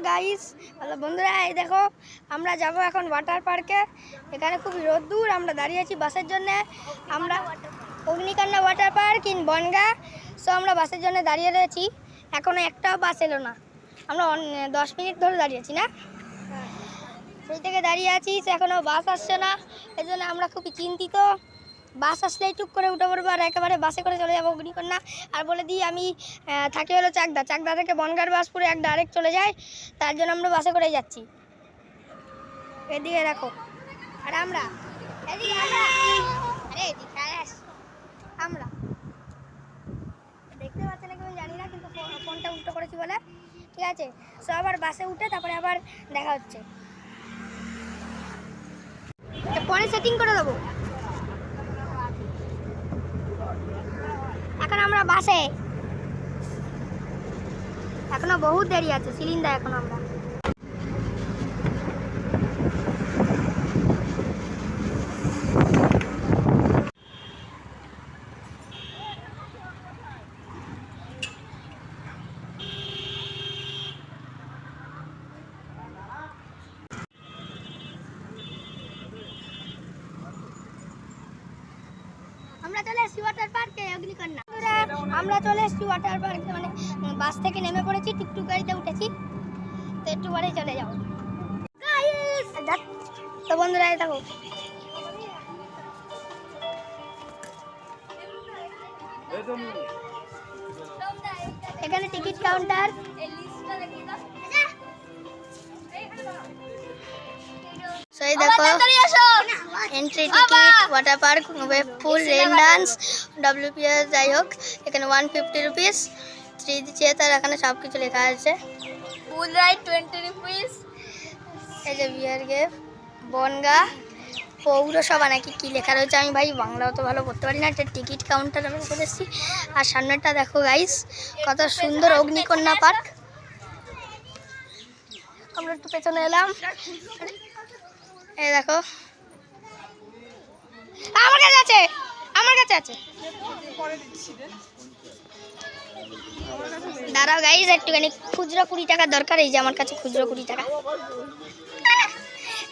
Guys, hello বন্ধুরা, এই দেখো আমরা যাব এখন ওয়াটার পার্কে। এখানে খুব রোদ্দুর, আমরা দাঁড়িয়ে আছি বাসের জন্য। আমরা Agnikanya water park in Bongaon. So আমরা বাসের জন্য দাঁড়িয়ে রয়েছি, এখনো একটাও বাস এলো না। আমরা 10 মিনিট ধরে দাঁড়িয়ে আছি না, সেই থেকে দাঁড়িয়ে আছি, এখনো বাস আসছে না। এই জন্য আমরা খুবই চিন্তিত। বাস আসলেই টুক করে উঠে পড়বো আর একেবারে বাসে করে চলে যাবো অগ্নিকন্যা। আর বলে দিই, আমি থাকি হলো চাকদা থেকে বনগাঁর বাস পুরো এক ডাইরেক্ট চলে যায়, তার জন্য আমরা বাসে করে যাচ্ছি। এদিকে দেখো, আর আমরা আমরা দেখতে পাচ্ছি না কেমন জানি না, কিন্তু ফোনটা উল্টো করেছি বলে ঠিক আছে। সো আবার বাসে উঠে তারপরে আবার দেখা হচ্ছে, পরে সেটিং করে দেবো। এখন আমরা বাসে, এখনো বহুত দেরি আছে, সিলিন্ডার এখন আমরা চলে এসেছি ওয়াটার পার্কে অগ্নিকন্যা। আমরা চলে এসেছি ওয়াটার পার্কে, মানে বাস থেকে নেমে পড়েছি, টুকটুক গাড়িতে উঠেছি, তো একটু পরেই চলে যাবো। তো বন্ধুরা দেখো, এখানে টিকিট কাউন্টার। সেই দেখো, entry ticket, water park, wave pool, rain dance, WPS, যাই হোক এখানে 150 রুপিস। 3D চেয়ার, এখানে সব কিছু লেখা আছে। পুল রাইড 20 রুপিস। এই যে বিয়ার গেম, বনগা পৌরসভা নাকি কি লেখা রয়েছে, আমি ভাই বাংলা অত ভালো করতে পারি না। একটা টিকিট কাউন্টার আমি চলে এসেছি, আর সামনেটা দেখো গাইস কত সুন্দর অগ্নিকন্যা পার্ক। আমরা একটু পেছনে এলাম, এই দেখো আমার কাছে আছে, আমার কাছে আছে, দাঁড়াও গাইস একটুখানি, খুচরো 20 টাকা দরকার। এই যে আমার কাছে খুচরো 20 টাকা,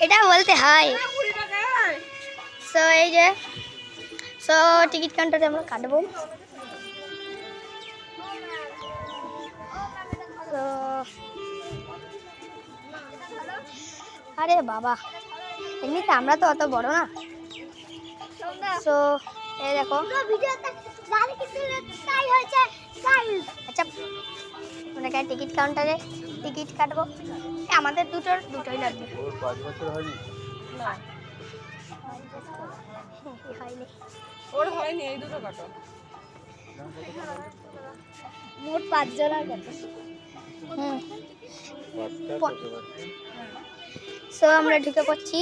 এটা বলতে হয়। সো এই যে, সো টিকিট কাউন্টারে আমরা কাটবো। তো আরে বাবা, এমনিতে আমরা তো অত বড় না। সো এই দেখো, আচ্ছা আমরা টিকিট কাউন্টারে টিকিট কাটবো। আমাদের দুটোই লাগবে। মোট 5 জনের কথা। সো আমরা ঢুকে পড়ছি,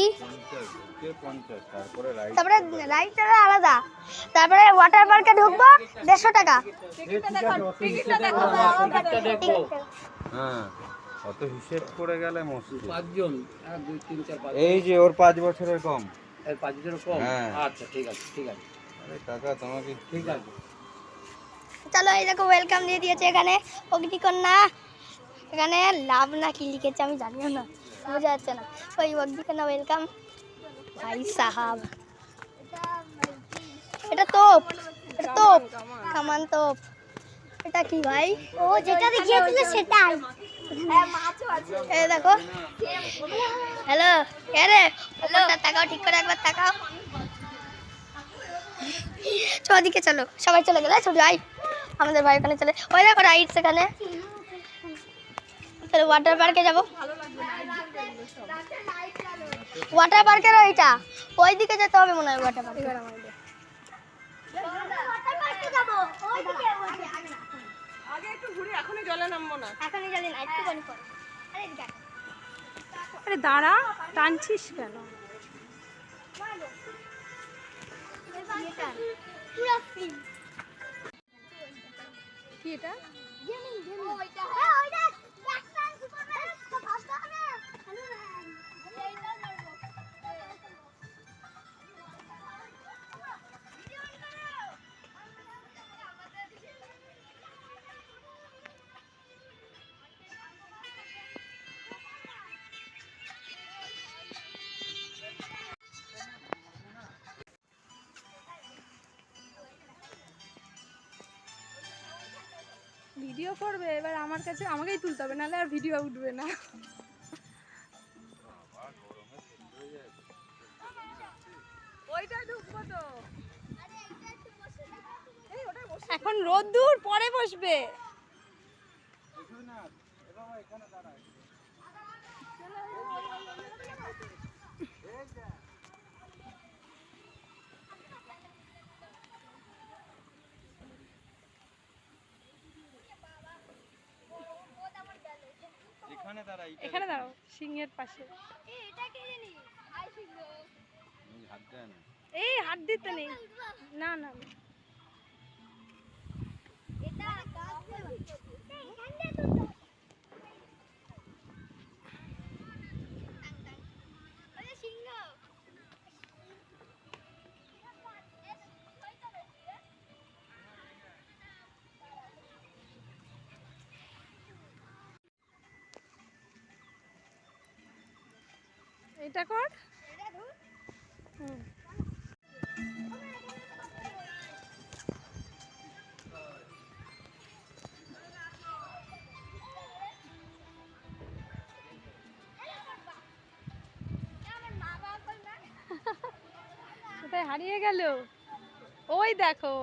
তারপরে রাইডটা আলাদা, তারপরে ওয়াটার পার্কে ঢুকবো 150 টাকা। হ্যাঁ, অত হিসেব করে গেলে মুশকিল। 5 জন, 1 2 3 4 5, এই যে ওর 5 বছরের কম, এর 5 বছরের কম। আচ্ছা ঠিক আছে, ঠিক আছে। আরে কাকা তোমাকে ঠিক আছে, চলো। এই দেখো ওয়েলকাম দিয়ে দিয়েছে এখানে অগ্নিকন্যা। এখানে লাভ না কি লিখেছে আমি জানিও না, বোঝা যাচ্ছে না। ওই অগ্নিকন্যা ওয়েলকাম। ভাই সাহাব, এটা তোপ, এটা তোপ, কামান তোপ। এটা কি ভাই? ও যেটা দেখিয়েছিল সেটাই। এই দেখো, হ্যালো রে, ওপরটা তাকাও, ঠিক করে একবার তাকাও। ওদিকে চলো, সবাই চলে গেলে ছোট ভাই, আমাদের ভাই ওখানে চলে। ওই দেখো রাইড, সেখানে চলো ওয়াটার পার্কে যাবো। ওয়াটার পার্কের ওইটা ওই দিকে যেতে হবে মনে হয়, ওয়াটার পার্কে আগে একটু ঘুরে, এখনই জলে নামবো না। এখনই জলে না, একটু পরে পরে। আরে দাঁড়া, টানছিস কেন? কি এটা? ভিডিও করবে, এবার আমার কাছে আমাকেই তুলতে হবে, নাহলে আর ভিডিও উঠবে না। ওইটাই ঢুকবো তো। এখন রোদ্দুর, পরে বসবে। এখানে দাঁড়াও, সিংহের পাশে। এই হাত দিতে নেই, না না না। এটা কর। হুম। কোথায় হারিয়ে গেল? ওই দেখো।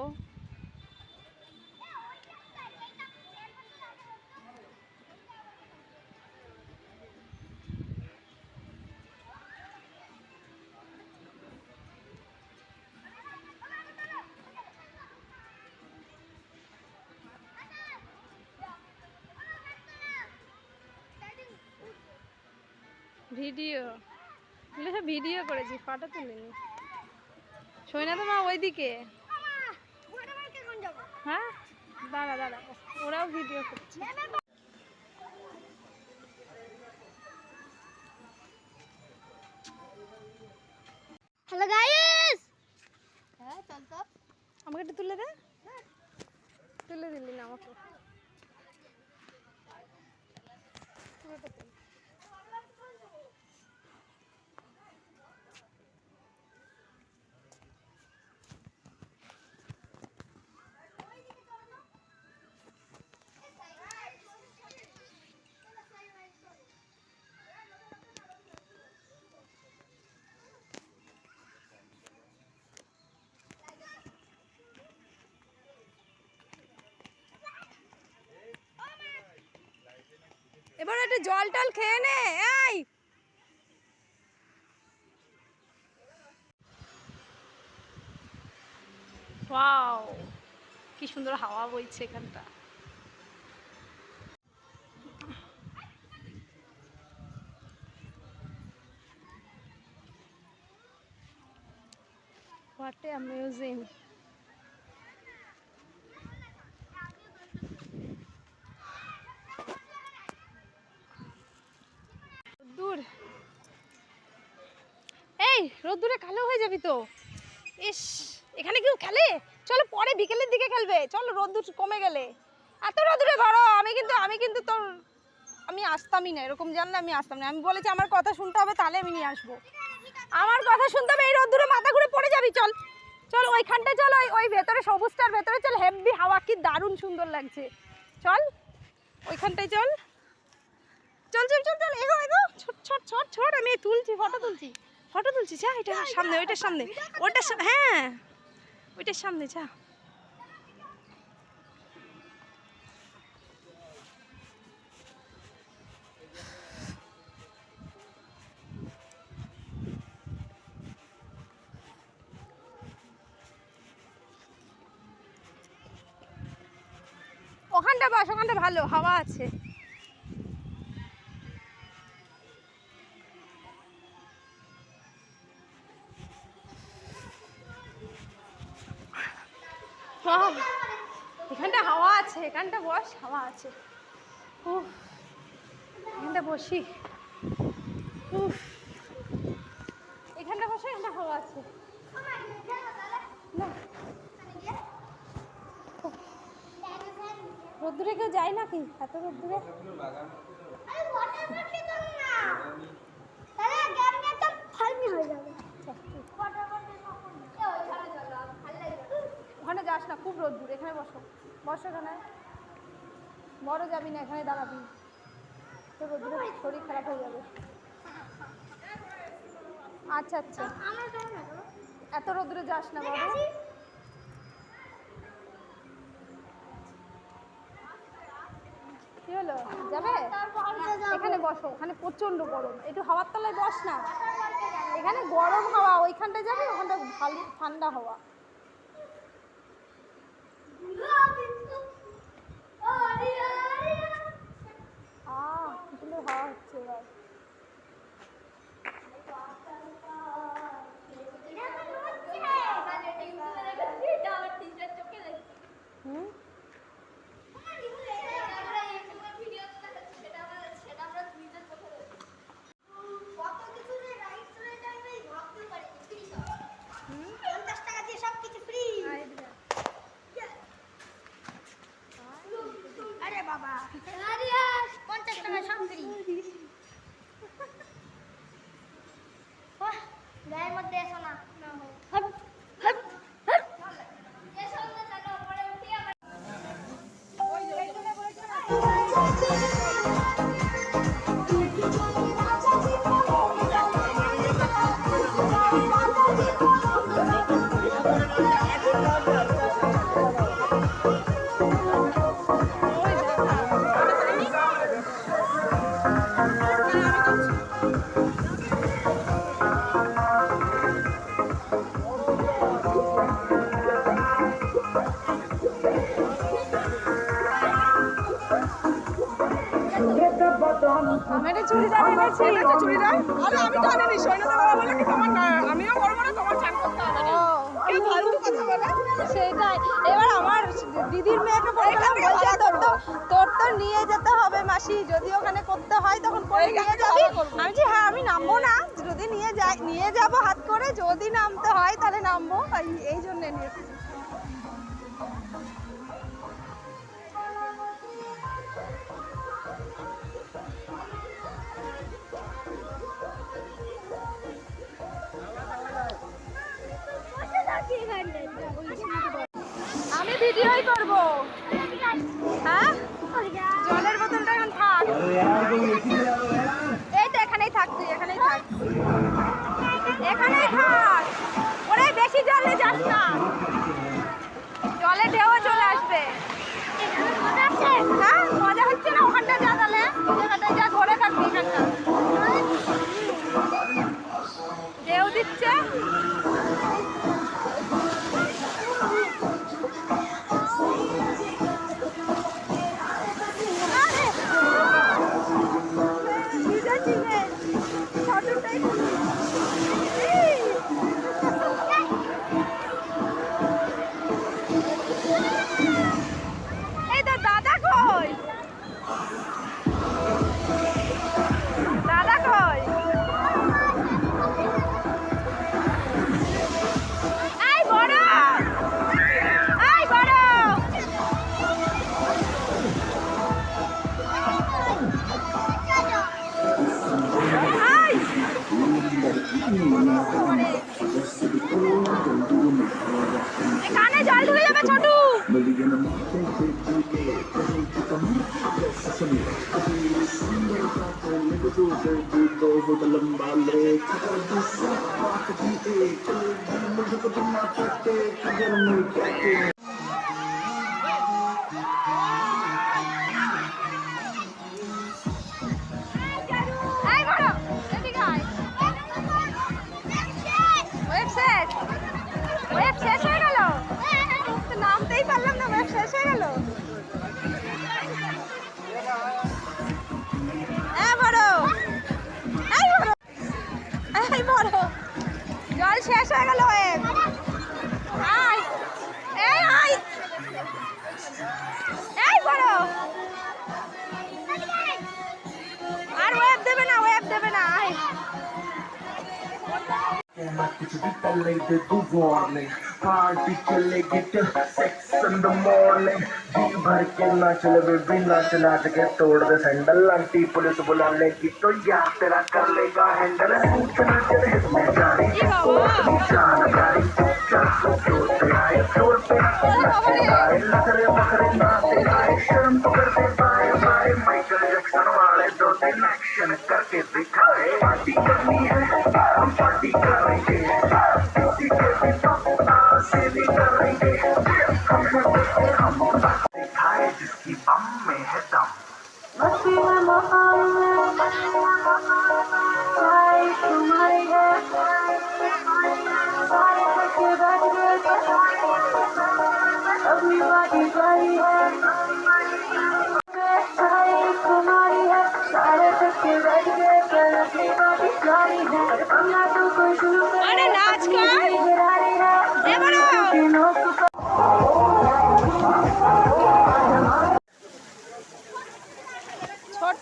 ভিডিও ভিডিও করেছি, ফটো তুলিনি। সৈনা তো মা ওইদিকে। হ্যাঁ দাঁড়া দাঁড়া, ওরাও ভিডিও করছে। হ্যালো গাইস, হ্যাঁ চল তো, আমাকে একটু তুলে দে। তুলে দিলি না আমাকে। এবার একটু জল টল খেয়ে নে। এই ওয়াও, কি সুন্দর হাওয়া বইছে এখানটা। What amazing. দূর, এই রোদ্দুরে কালো হয়ে যাবি তো। ইস, এখানে কেউ খেলে? চলো পরে বিকেলের দিকে খেলবে, চলো রোদ্দুর কমে গেলে। এত রোদ্দুরে ধরো, আমি কিন্তু তোর, আমি আসতামই না, এরকম জানলে আমি আসতাম না। আমি বলেছি আমার কথা শুনতে হবে, তাহলে আমি নিয়ে আসবো। আমার কথা শুনতে হবে, এই রোদ্দুরে মাথা ঘুরে পড়ে যাবি। চল চল ওইখানটায় চল, ওই ভেতরে সবুজটার ভেতরে চল, হেভি হাওয়া, কি দারুণ সুন্দর লাগছে। চল ওইখানটায় চল, চল চল চল চল, এগো এগো, ছোট ছোট ছোট ছোট, আমি তুলছি, ফটো তুলছি। যা, এটা সামনে, ওইটার সামনে, ওইটার সামনে, হ্যাঁ ওইটার সামনে যা। ওখানটা বস, ওখানটা ভালো হাওয়া আছে। এখানটা হাওয়া আছে, এখানটা বস, হাওয়া আছে। উফ, এখানটা বসি। উফ, এখানটা বসে, এখানটা হাওয়া আছে। না রোদ্দুরে কেউ যায় নাকি এত রোদ্দুরে? ওখানে যাস না, খুব রোদ্দুর, এখানে বসো, বসো এখানে। বড় যাবি না, এখানে দাঁড়াবি, তোর রোদ্দুরে শরীর খারাপ হয়ে যাবে। আচ্ছা আচ্ছা, এত রোদ্দুরে যাস না বাবু। কি হলো, যাবে? এখানে বসো, ওখানে প্রচন্ড গরম, একটু হাওয়ার তলায় বস না, এখানে গরম হাওয়া, ওইখানটায় যাবে, ওখানটা ভালো ঠান্ডা হাওয়া। হাওয়া হচ্ছে এবার। হুম, আরে বাবা 50 টাকা সব ফ্রি। গায়ের মধ্যে এসো না। আমি একটা চুড়িদার এনেছি। চুড়িদার? আরে আমি তো আনিনি, সৈন্যদা বাবা বলে কি তোমার না, আমিও করবো না, তোমার চান করতে হবে না। এই ফালতু কথা বলে। সেটাই, এবার আমার দিদির মেয়েকে বললাম, বলছে তোর তো নিয়ে যেতে হবে মাসি, যদি ওখানে করতে হয় তখন করে নিয়ে যাবি। আমি বলছি হ্যাঁ আমি নামবো না, যদি নিয়ে যাবো হাত করে, যদি নামতে হয় তাহলে নামবো, এই জন্য নিয়ে এসেছি। আমি ভিডিওই করব। হ্যাঁ, জলের বোতলটা এখন থাক, এই তো এখানেই থাক, তুই এখানেই থাক, এখানেই থাক। ওরে বেশি জলে যাস না, জলে ঢেউ চলে আসবে। হ্যাঁ মজা হচ্ছে না, ওখানটা যা, তাহলে ওখানটায় যা, ঘরে থাকবি, এখানটা ঢেউ দিচ্ছে। এই তো দাদা কই, দাদা কই? এই বড়, এই বড়, কানে জল ঢুকে যাবে ছোটু। এই বড়, এদিকে আয়। ওয়েব শেষ হয়ে গেল, নামতেই পারলাম না, ওয়েব শেষ হয়ে গেল। এই বড়, জল শেষ হয়ে গেল, ওয়েব। আয়, এই আয়, এই বড়, আর ওয়েব দেবে না, ওয়েব দেবে না, আয়। पार्टी चलेगी till 6 in the morning जी भर के नाच ले बेबी नाच नाच के तोड़ दे सैंडल आंटी पुलिस बुला लेगी तो यार तेरा कर लेगा हैंडल सूचना चले हिस्से जारी जान गाड़ी चोर पे आए चोर पे आए नखरे बखरे नाचे आए शर्म पकड़ते बाय बाय माइकल जैक्सन वाले दो दिन एक्शन करके दिखाए पार्टी करनी है हम पार्टी करेंगे किसी के भी से भी करेंगे हम दिखाए जिसकी बम में है दम मस्ती में मकाम में चाय तुम्हारी है सारे बच्चे बैठ गए अपनी बाती जारी है चाय तुम्हारी है सारे बच्चे बैठ गए अपनी बाती जारी है अपना तो कोई शुरू अरे नाच कर ए बड़ो ছোট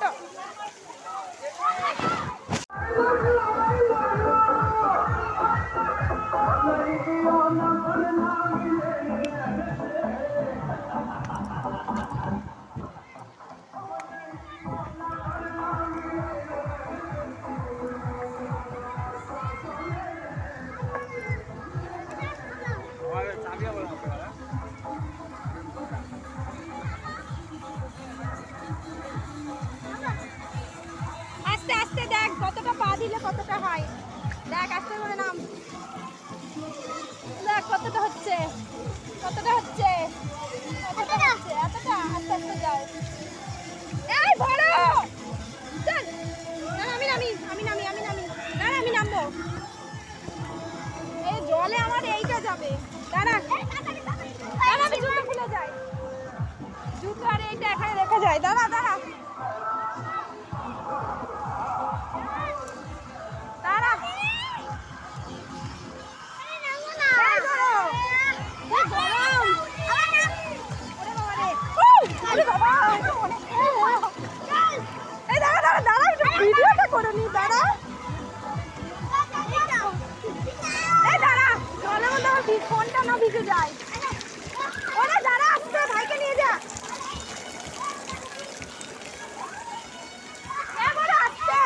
আস্তে আস্তে দেখ কতটা পা দিলে কতটা হয় দেখ আস্তে করে নাম দেখ কতটা হচ্ছে কতটা হচ্ছে কতটা হচ্ছে এতটা আস্তে আস্তে যাও এই বড় চল না আমি নামি দাঁড়া আমি নামবো এই জলে আমার এইটা যাবে দাঁড়া দাঁড়া আমি জুতো খুলে যাই জুতো আর এইটা এখানে রেখে যায় দাঁড়া দাঁড়া দাঁড়া গরম ওরে বাবা রে আরে বাবা এই দাঁড়া দাঁড়া দাঁড়া একটু ভিডিওটা করে নি দাঁড়া এই দাঁড়া জলের মধ্যে আমার ফোনটা না ভিজে যায় ওরে দাঁড়া আসতে ভাইকে নিয়ে যা বড় আসতে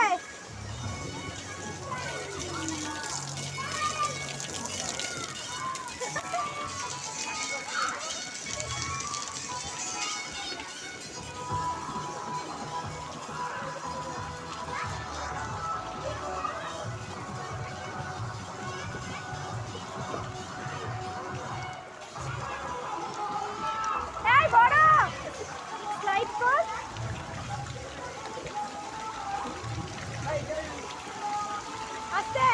এই বড় স্লাইড কর আস্তে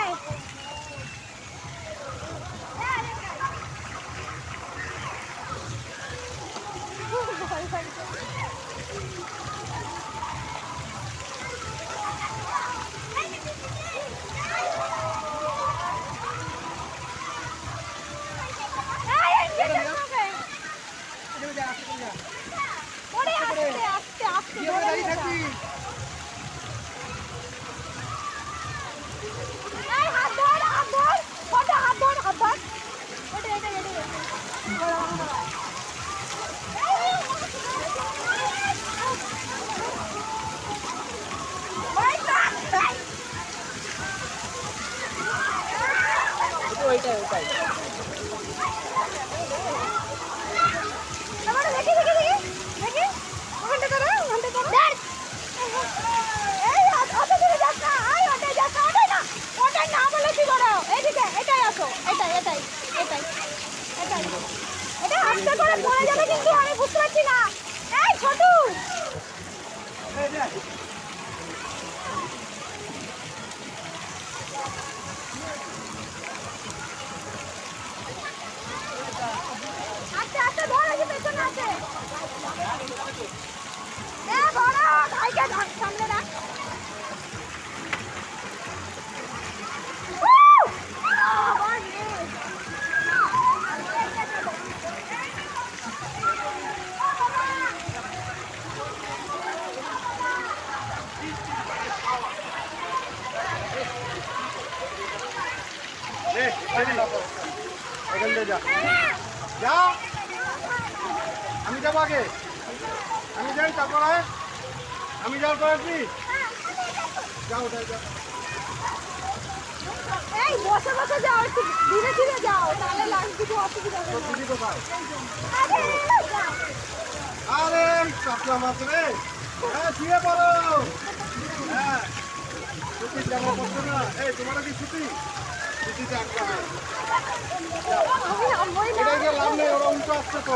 আস্তে আস্তে হাত ধর হাত ধর ওটা হাত ধর হাত ধর ওটা এটা ওইটাই দেখি ওখানটা করো এই অত দূরে যাস না ওটাই যাস না ওটাই না বলে কি করো এইদিকে এটাই আসো এটাই এটা আস্তে করে পড়ে যাবে কিন্তু আমি বুঝতে পারছি না এই ছোটু আস্তে আস্তে ধরে কি পেছনে আছে এ বড় ভাইকে ধর সামনে রাখ সাইকেল দিয়ে যা যা, আমি যাবো আগে, আমি যাই তারপর আয়, আমি যাওয়ার পর আসবি, যাও যাও যাও। এই বসে বসে যাও, একটু ধীরে ধীরে যাও, তাহলে লাঞ্চ কিছু অসুবিধা হবে না। দিদি কোথায়? আরে যাও। আরে চাপলা মাছ রে, হ্যাঁ শুয়ে পড়ো। হ্যাঁ ছুটি জামা পড়ছো না? এই তোমারও কি ছুটি? ছুটিতে আটকাবে, আমি নামবই না। এটা গিয়ে লাভ নেই, ওরা উল্টো আসছে তো।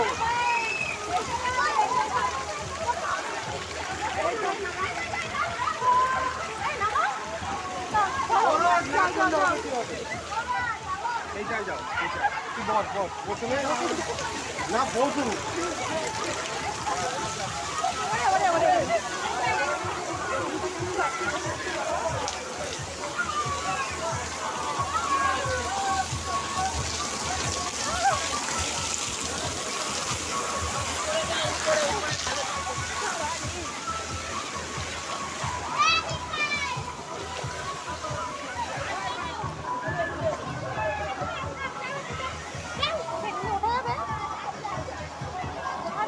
এইটাই যাও, এইটাই। তুই বস বস, বসে নে। না বসু।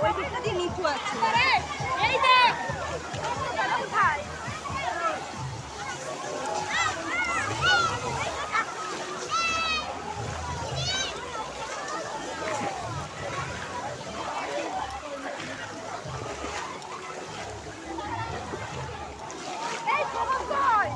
ওই দিকটা দিয়ে নিচু আছে। এই দেখ কোথায়? এই খবর কই?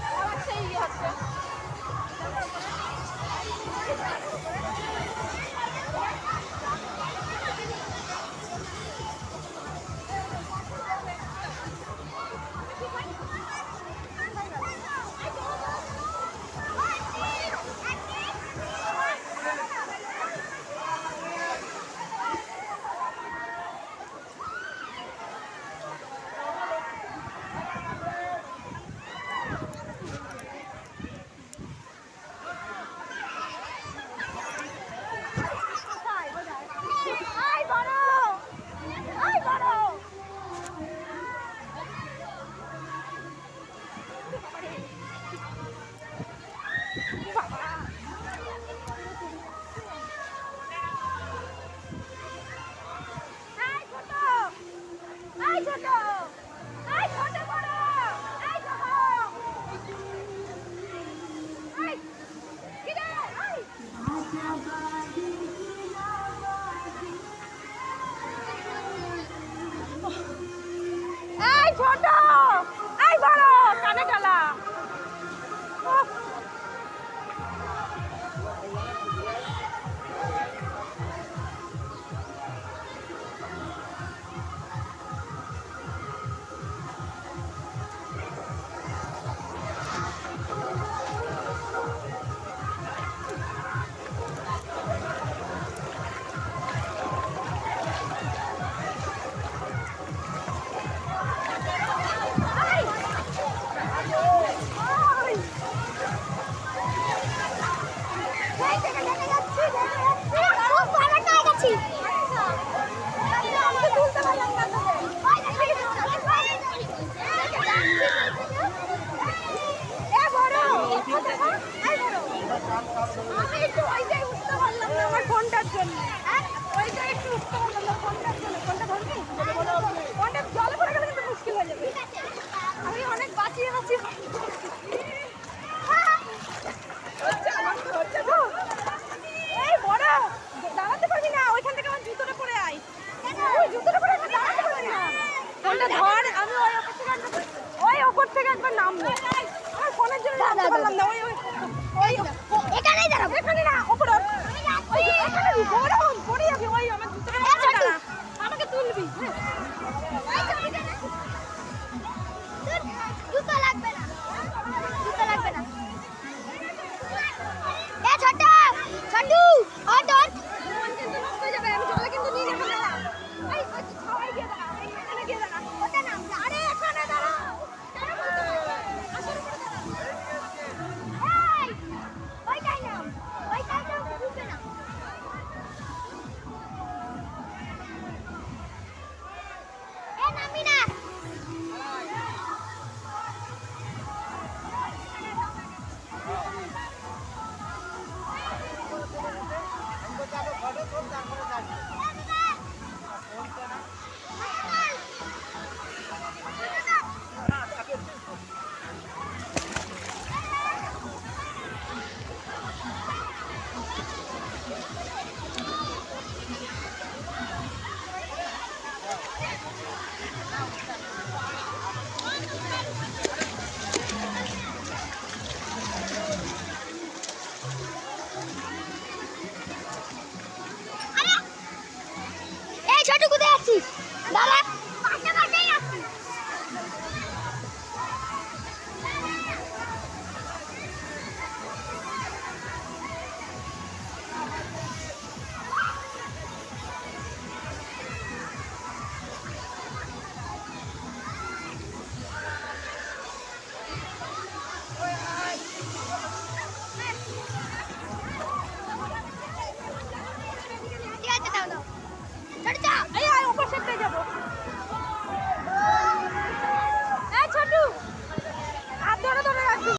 আবার সেই ইয়ে হচ্ছে। আই বড়, আই বড়। আই ছোট, আই ছোট, আই ছোট বড়, আই ছোট, আই কি রে, আই এই ছোট, এই বড়, কানে গলা। আমি একটু ওইটাই উঠতে পারলাম না আমার ফোনটার জন্য। ওইটাই একটু উঠতে পারলাম না ফোনটার জন্য। ফোনটা ধরবি? ফোনটা জলে পড়ে গেলে কিন্তু মুশকিল হয়ে যাবে। আমি অনেক বাঁচিয়ে বাঁচিয়ে এই বড় দাঁড়াতে পারবি না, ওইখান থেকে আমার জুতোটা পরে আয়। ওই জুতোটা পরে দাঁড়াতে পারবি না। ফোনটা ধর, আমি ওই ওপর থেকে একবার নামবো। আমার ফোনের জন্য নামতে পারলাম না। ওই ওই এখানেই দাঁড়াবো, এখানে না ওপর এখানে গরম পড়ে যাবি। ওই আমার জুতোটা দাঁড়া, আমাকে তুলবি। জুতো লাগবে না, জুতো লাগবে না। এ ছোট ছোটু হট হট, ফোন কিন্তু নষ্ট হয়ে যাবে। আমি জলে কিন্তু নিয়ে যাবো না। এই ছাওয়াই গিয়ে দাঁড়া, এখানে গিয়ে দাঁড়া। ওটা নাম আরে এই ছোট কোথায় আছিস দাদা? পাশে পাশেই আছি। ঠিক আছে দাও দাও ছোট যাও। এই আয় উপর সাথে যাবো। এই ছোটু হাত ধরে ধরে রাখবি।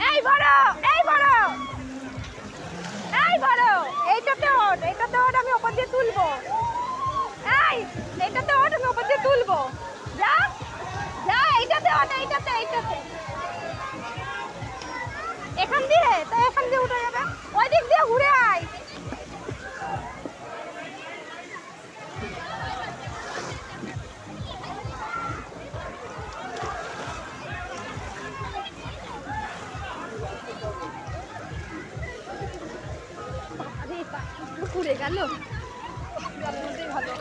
এই বড় এই বড় এই বড় এইটাতে ওঠ, এইটাতে ওঠ, আমি ওপর দিয়ে তুলবো। এই এইটাতে ওঠ, আমি ওপর দিয়ে তুলবো। যা যা এইটাতে ওঠ, এইটাতে এইটাতে। এখান দিয়ে তো এখান দিয়ে উঠে যাবে, ওই দিক দিয়ে ঘুরে আয়। ঘুরে গেল তার মধ্যেই ভালো।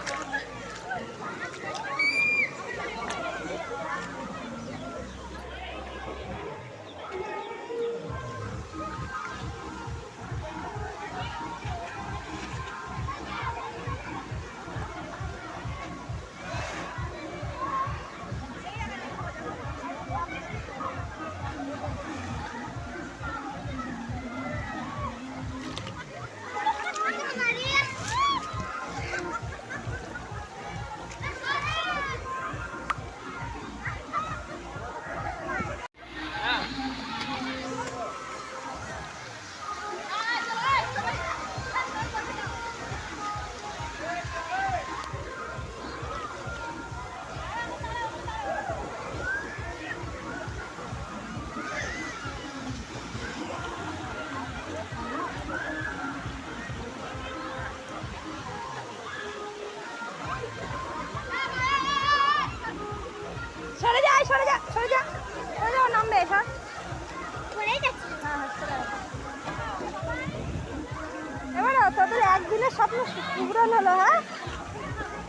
সরে যা সরে যা সরে যা সরে যাও, নামবে সর। চলেই যাচ্ছি। হ্যাঁ সরে যা। এবারে তোদের একদিনের স্বপ্ন পূরণ হলো। হ্যাঁ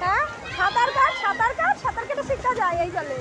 হ্যাঁ, সাঁতার কাট সাঁতার কাট, সাঁতার কেটে শিখতে যায় এই জলে।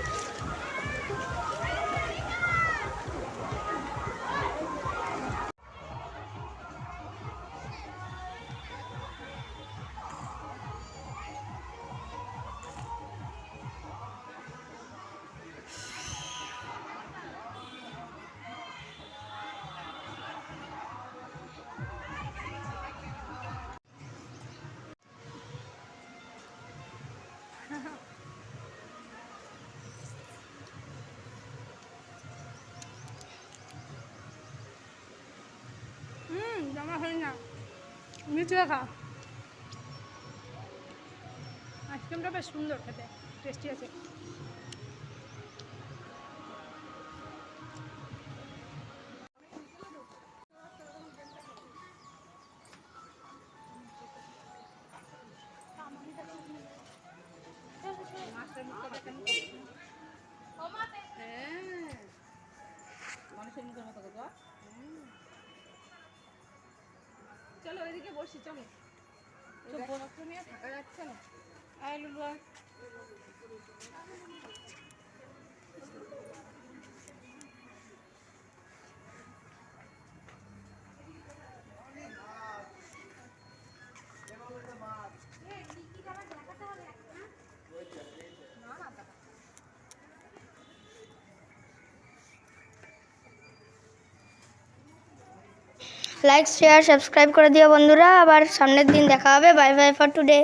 জামা হয় না, মিঠিয়ে খা। আইসক্রিমটা বেশ সুন্দর খেতে, টেস্টি আছে। মানুষের মুখের মতো করবো। চলো ওইদিকে বসি, চলো। বরফটা নিয়ে থাকা যাচ্ছে না। আয় লুলু আয়। লাইক শেয়ার সাবস্ক্রাইব করে দিও বন্ধুরা, আবার সামনের দিন দেখা হবে। Bye bye for today.